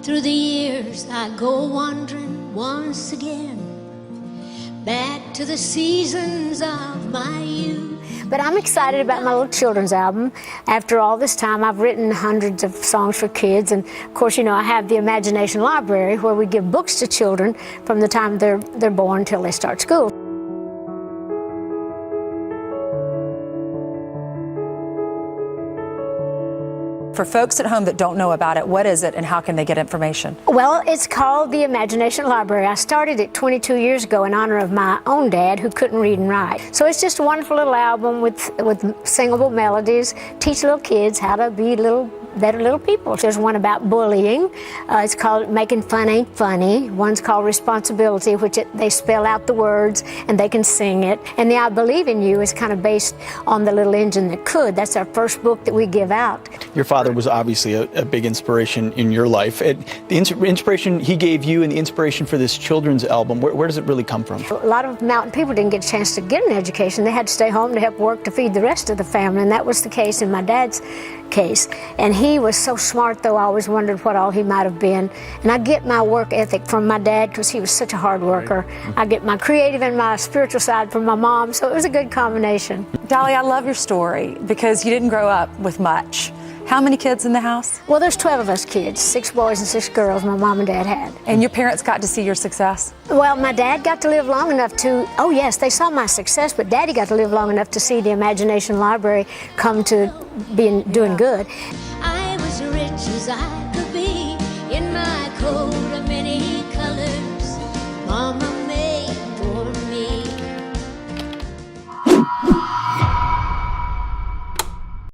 Through the years I go wandering once again, back to the seasons of my youth. But I'm excited about my little children's album. After all this time, I've written hundreds of songs for kids, and of course, you know, I have the Imagination Library where we give books to children from the time they're born till they start school. For folks at home that don't know about it, what is it and how can they get information? Well, it's called the Imagination Library. I started it 22 years ago in honor of my own dad who couldn't read and write. So it's just a wonderful little album with singable melodies, teach little kids how to be better little people. There's one about bullying. It's called Making Fun Ain't Funny. One's called Responsibility, which they spell out the words and they can sing it. And the I Believe in You is kind of based on The Little Engine That Could. That's our first book that we give out. Your father was obviously a big inspiration in your life. The inspiration he gave you and the inspiration for this children's album, where does it really come from? A lot of mountain people didn't get a chance to get an education. They had to stay home to help work to feed the rest of the family, and that was the case in my dad's case. And he was so smart, though. I always wondered what all he might have been. And I get my work ethic from my dad because he was such a hard worker. I get my creative and my spiritual side from my mom, so it was a good combination. Dolly, I love your story because you didn't grow up with much. How many kids in the house? Well, there's 12 of us kids, 6 boys and 6 girls my mom and dad had. And your parents got to see your success? Well, my dad got to live long enough to, oh yes, they saw my success, but Daddy got to live long enough to see the Imagination Library come to doing good. I was rich as I could be in my coat of many colors. Mama